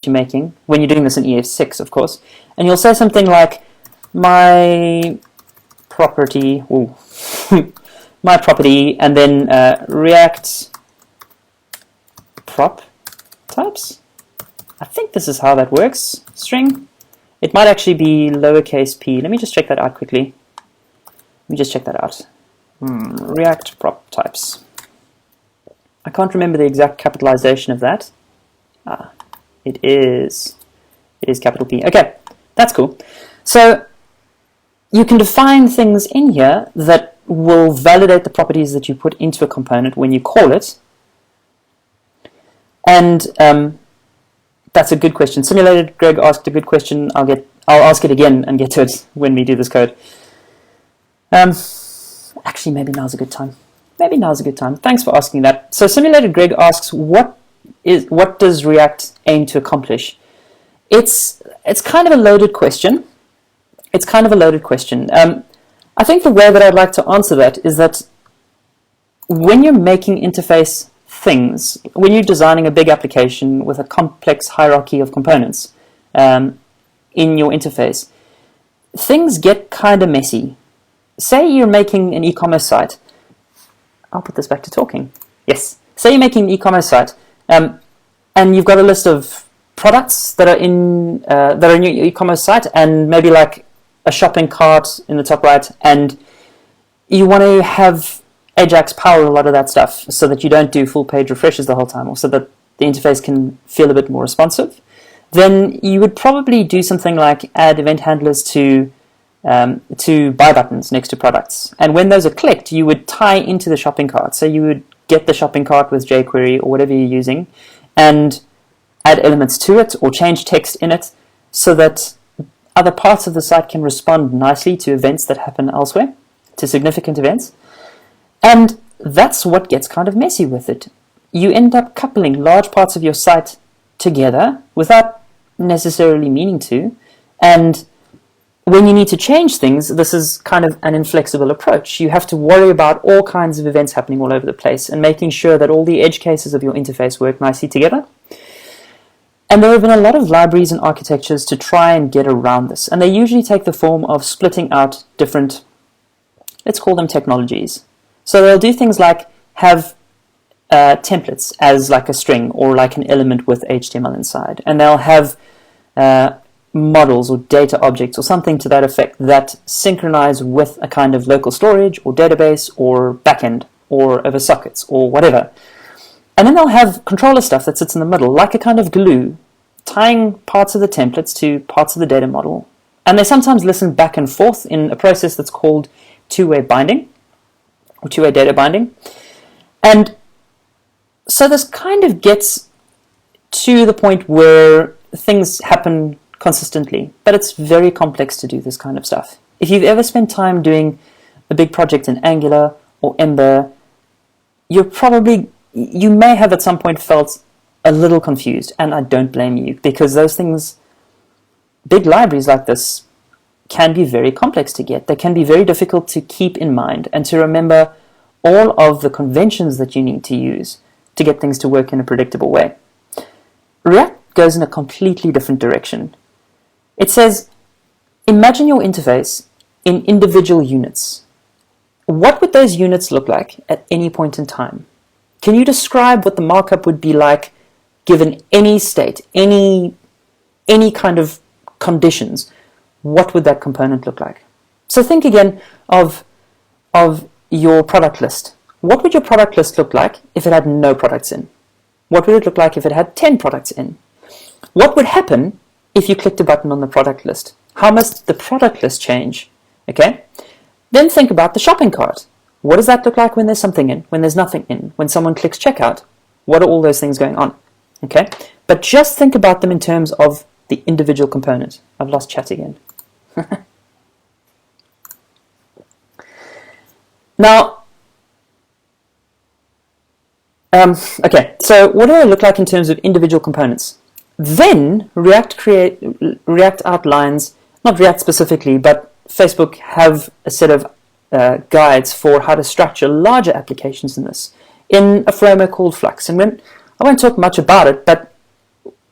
you're making, when you're doing this in EF6, of course, and you'll say something like, my property, my property, and then React prop types. I think this is how that works, string. It might actually be lowercase p. Let me just check that out quickly. Let me just check that out. React prop types. I can't remember the exact capitalization of that. It is capital P. Okay, that's cool. So you can define things in here that will validate the properties that you put into a component when you call it. And that's a good question. Simulated Greg asked a good question. I'll ask it again and get to it when we do this code. Actually, maybe now's a good time. Maybe now's a good time. Thanks for asking that. So Simulated Greg asks, what does React aim to accomplish? It's kind of a loaded question. It's kind of a loaded question. I think the way that I'd like to answer that is that when you're making interface things, when you're designing a big application with a complex hierarchy of components in your interface, things get kind of messy. Say you're making an e-commerce site. I'll put this back to talking. Yes. Say you're making an e-commerce site, and you've got a list of products that are in your e-commerce site, and maybe like a shopping cart in the top right, and you want to have Ajax power a lot of that stuff so that you don't do full page refreshes the whole time, or so that the interface can feel a bit more responsive. Then you would probably do something like add event handlers to buy buttons next to products. And when those are clicked, you would tie into the shopping cart. So you would get the shopping cart with jQuery or whatever you're using and add elements to it or change text in it so that other parts of the site can respond nicely to events that happen elsewhere, to significant events. And that's what gets kind of messy with it. You end up coupling large parts of your site together without necessarily meaning to, and when you need to change things, this is kind of an inflexible approach. You have to worry about all kinds of events happening all over the place and making sure that all the edge cases of your interface work nicely together. And there have been a lot of libraries and architectures to try and get around this. And they usually take the form of splitting out different, let's call them technologies. So they'll do things like have templates as like a string or like an element with HTML inside. And they'll have models or data objects or something to that effect that synchronize with a kind of local storage or database or backend or over sockets or whatever. And then they'll have controller stuff that sits in the middle, like a kind of glue, tying parts of the templates to parts of the data model. And they sometimes listen back and forth in a process that's called two-way binding or two-way data binding. And so this kind of gets to the point where things happen consistently, but it's very complex to do this kind of stuff. If you've ever spent time doing a big project in Angular or Ember, you may have at some point felt a little confused, and I don't blame you, because those things, big libraries like this, can be very complex to get. They can be very difficult to keep in mind and to remember all of the conventions that you need to use to get things to work in a predictable way. React goes in a completely different direction. It says, imagine your interface in individual units. What would those units look like at any point in time? Can you describe what the markup would be like given any state, any kind of conditions? What would that component look like? So think again of your product list. What would your product list look like if it had no products in? What would it look like if it had 10 products in? What would happen if you clicked a button on the product list? How must the product list change? Okay. Then think about the shopping cart. What does that look like when there's something in, when there's nothing in, when someone clicks checkout? What are all those things going on? Okay. But just think about them in terms of the individual component. I've lost chat again. Now, okay, so what do they look like in terms of individual components? Then React outlines, not React specifically, but Facebook have a set of guides for how to structure larger applications in this, in a framework called Flux. And I won't talk much about it, but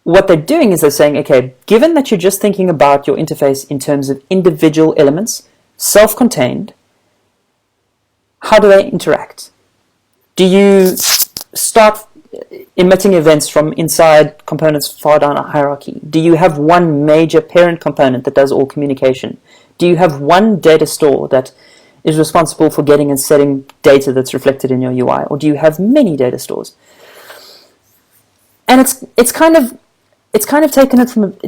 what they're doing is they're saying, okay, given that you're just thinking about your interface in terms of individual elements, self-contained, how do they interact? Do you start emitting events from inside components far down a hierarchy? Do you have one major parent component that does all communication? Do you have one data store that is responsible for getting and setting data that's reflected in your UI? Or do you have many data stores? And it's kind of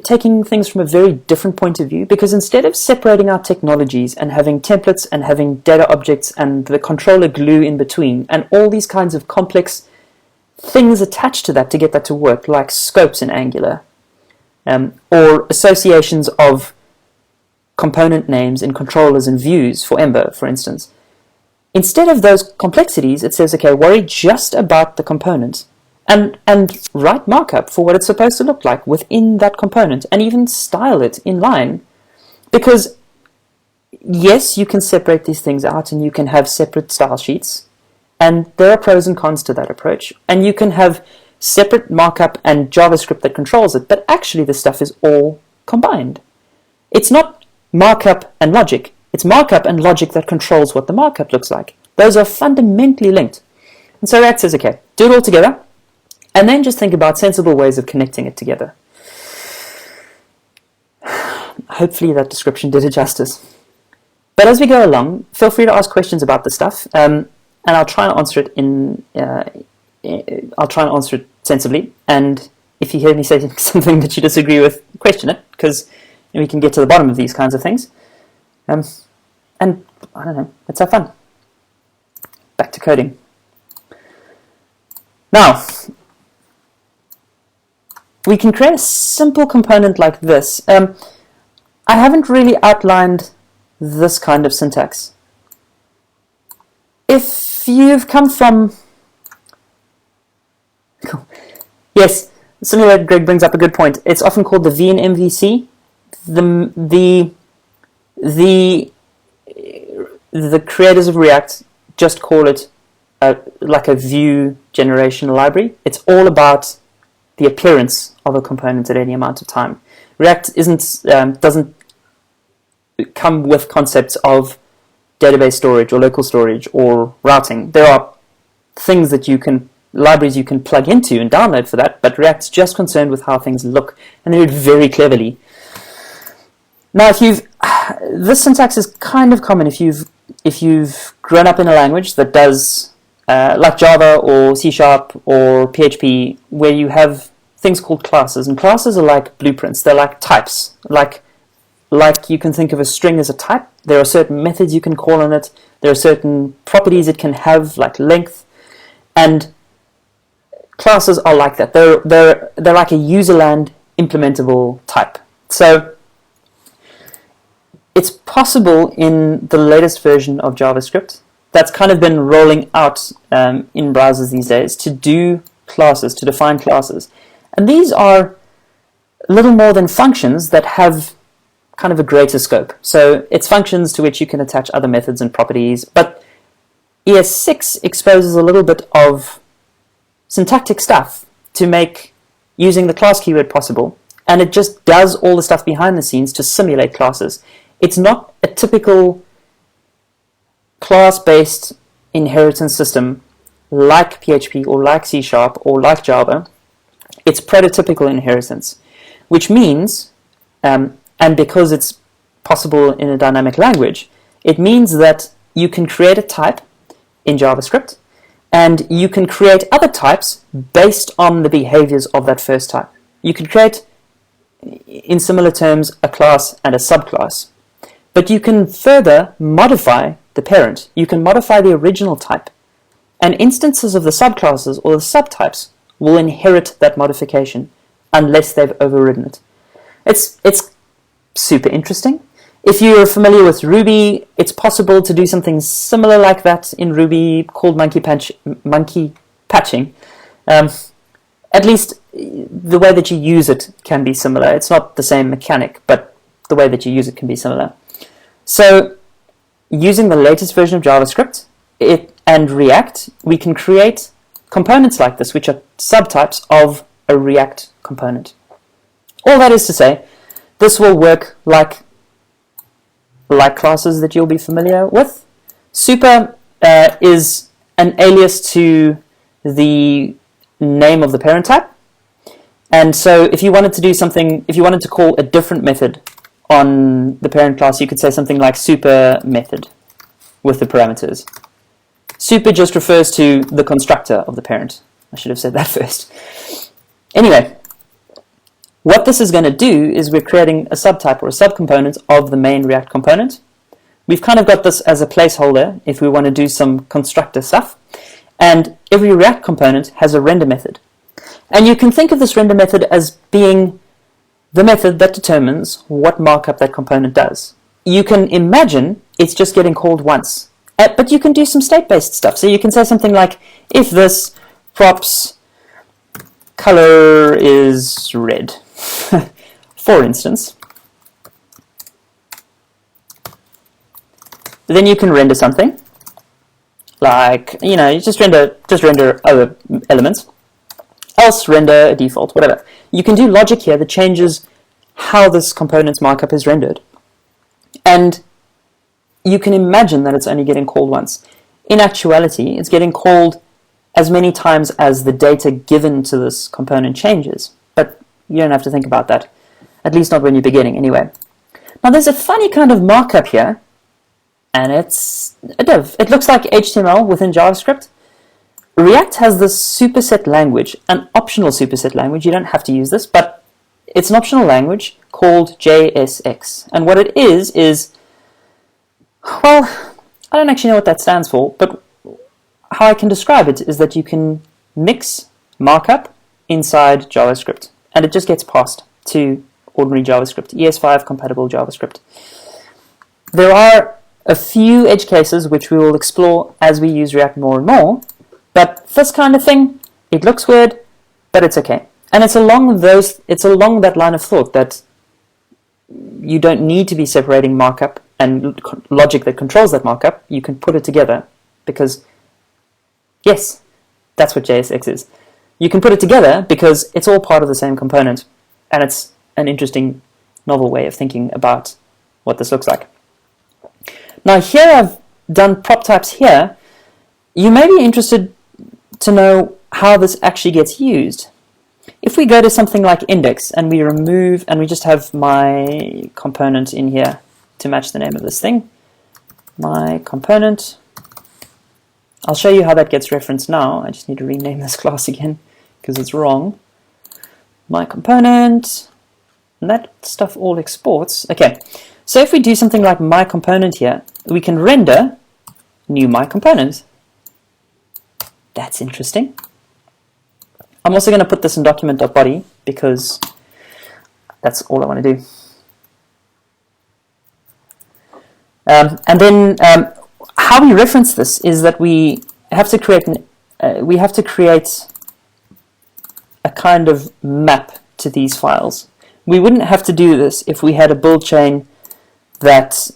taking things from a very different point of view, because instead of separating out technologies and having templates and having data objects and the controller glue in between and all these kinds of complex things attached to that to get that to work, like scopes in Angular, or associations of component names in controllers and views for Ember, for instance. Instead of those complexities, it says, okay, worry just about the component and write markup for what it's supposed to look like within that component, and even style it in line. Because yes, you can separate these things out and you can have separate style sheets, and there are pros and cons to that approach, and you can have separate markup and JavaScript that controls it, but actually this stuff is all combined. It's not markup and logic, it's markup and logic that controls what the markup looks like. Those are fundamentally linked. And so React says, okay, do it all together, and then just think about sensible ways of connecting it together. Hopefully that description did it justice. But as we go along, feel free to ask questions about this stuff, and I'll try and answer it sensibly. And if you hear me say something that you disagree with, question it, because we can get to the bottom of these kinds of things. And I don't know, let's have fun. Back to coding. Now, we can create a simple component like this. I haven't really outlined this kind of syntax. If you've come from... Yes, Simulated Greg brings up a good point. It's often called the V in MVC. The creators of React just call it like a view generation library. It's all about the appearance of a component at any amount of time. React doesn't come with concepts of database storage or local storage or routing. There are things that libraries you can plug into and download for that, but React's just concerned with how things look, and they do it very cleverly. Now, this syntax is kind of common if you've grown up in a language that does like Java or C# or PHP, where you have things called classes, and classes are like blueprints. They're like types. Like you can think of a string as a type. There are certain methods you can call on it. There are certain properties it can have, like length, and classes are like that. They're like a userland implementable type. So it's possible in the latest version of JavaScript that's kind of been rolling out in browsers these days to do classes, to define classes. And these are little more than functions that have kind of a greater scope. So it's functions to which you can attach other methods and properties, but ES6 exposes a little bit of syntactic stuff to make using the class keyword possible, and it just does all the stuff behind the scenes to simulate classes. It's not a typical class-based inheritance system like PHP or like C# or like Java. It's prototypical inheritance, which means, and because it's possible in a dynamic language, it means that you can create a type in JavaScript, and you can create other types based on the behaviors of that first type. You can create, in similar terms, a class and a subclass. But you can further modify the parent. You can modify the original type, and instances of the subclasses or the subtypes will inherit that modification unless they've overridden it. It's super interesting. If you're familiar with Ruby, it's possible to do something similar like that in Ruby called monkey patching. At least the way that you use it can be similar. It's not the same mechanic, but the way that you use it can be similar. So using the latest version of JavaScript and React, we can create components like this, which are subtypes of a React component. All that is to say, this will work like classes that you'll be familiar with. Super is an alias to the name of the parent type. And so if you wanted to do something, if you wanted to call a different method on the parent class, you could say something like super method with the parameters. Super just refers to the constructor of the parent. I should have said that first. Anyway, what this is going to do is we're creating a subtype or a subcomponent of the main React component. We've kind of got this as a placeholder if we want to do some constructor stuff. And every React component has a render method. And you can think of this render method as being the method that determines what markup that component does. You can imagine it's just getting called once. But you can do some state-based stuff. So you can say something like, if this props color is red, for instance, then you can render something like, you know, you just render other elements, else render a default, whatever. You can do logic here that changes how this component's markup is rendered. And you can imagine that it's only getting called once. In actuality, it's getting called as many times as the data given to this component changes. But you don't have to think about that, at least not when you're beginning anyway. Now there's a funny kind of markup here, and it's a div. It looks like HTML within JavaScript. React has this superset language, an optional superset language. You don't have to use this, but it's an optional language called JSX. And what it is, well, I don't actually know what that stands for, but how I can describe it is that you can mix markup inside JavaScript, and it just gets passed to ordinary JavaScript, ES5 compatible JavaScript. There are a few edge cases which we will explore as we use React more and more, but this kind of thing, it looks weird, but it's okay. And it's along that line of thought that you don't need to be separating markup and logic that controls that markup. You can put it together because, yes, that's what JSX is. You can put it together because it's all part of the same component, and it's an interesting, novel way of thinking about what this looks like. Now here I've done prop types here. You may be interested to know how this actually gets used. If we go to something like index and we remove, and we just have my component in here to match the name of this thing, my component, I'll show you how that gets referenced now. I just need to rename this class again because it's wrong. My component, and that stuff all exports. Okay, so if we do something like my component here, we can render new my component. That's interesting. I'm also going to put this in document.body because that's all I want to do. And then how we reference this is that we have to create a kind of map to these files. We wouldn't have to do this if we had a build chain that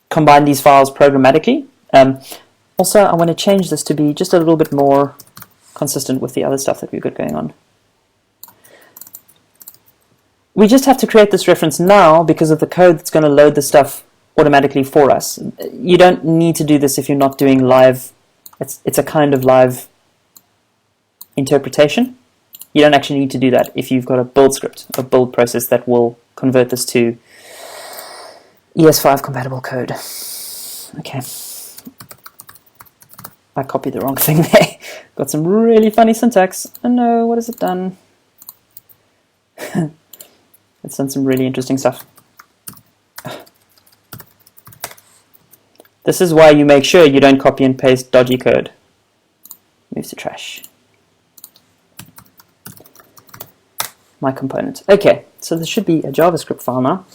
combined these files programmatically. Also, I want to change this to be just a little bit more consistent with the other stuff that we've got going on. We just have to create this reference now because of the code that's going to load the stuff automatically for us. You don't need to do this if you're not doing live. It's a kind of live interpretation. You don't actually need to do that if you've got a build script, a build process that will convert this to ES5 compatible code. Okay. I copied the wrong thing there. Got some really funny syntax. Oh no, what has it done? It's done some really interesting stuff. This is why you make sure you don't copy and paste dodgy code. Moves to trash. My component. Okay, so this should be a JavaScript file now.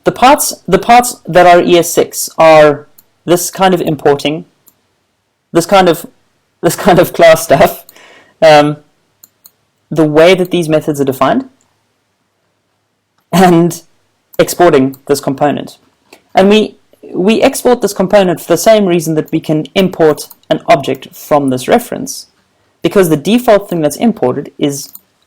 The parts that are ES6 are this kind of importing, this kind of class stuff, the way that these methods are defined, and exporting this component. And we export this component for the same reason that we can import an object from this reference, because the default thing that's imported is